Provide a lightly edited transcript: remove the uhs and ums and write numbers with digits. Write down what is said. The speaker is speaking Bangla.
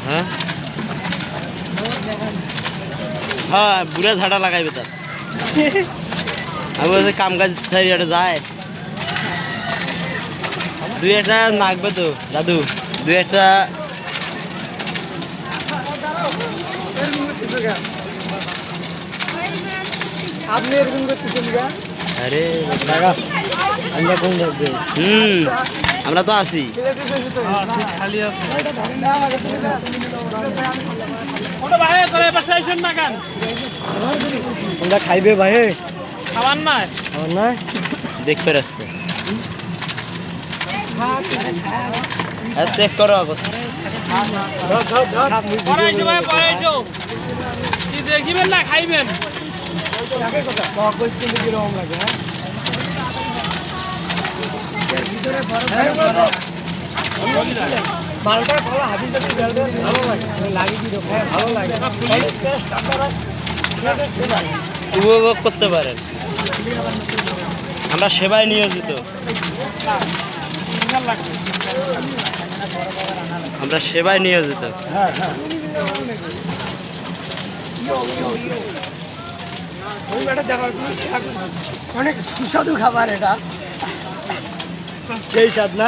হ্যাঁ হ্যাঁ বুড়া ঝাড়া লাগাইবে তার আমি বলছি কাম কাজ যায় দুই একটা মাখবে তো দাদু দুই একটা আপনি এরকম করতেছেন গা আরে লাগা আমরা কোন যাবে আমরা তো আছি খালি আছে ওটা ভাই করে পাশে আইছেন না কেন তোমরা খাইবে ভাই খাবার নাই খাবার নাই দেখতে আসছে চেক করো পড়াইছো ভাই পড়াইছো কি দেখিবেন না খাইবেন মালটা ভালো হাবি জাতি ভালো লাগে লাগি দিও ভালো লাগে উপভোগ করতে পারেন আমরা সেবায় নিয়োজিত আমরা সেবায় নিয়োজিত অনেক সুস্বাদু খাবার এটা সেই স্বাদ না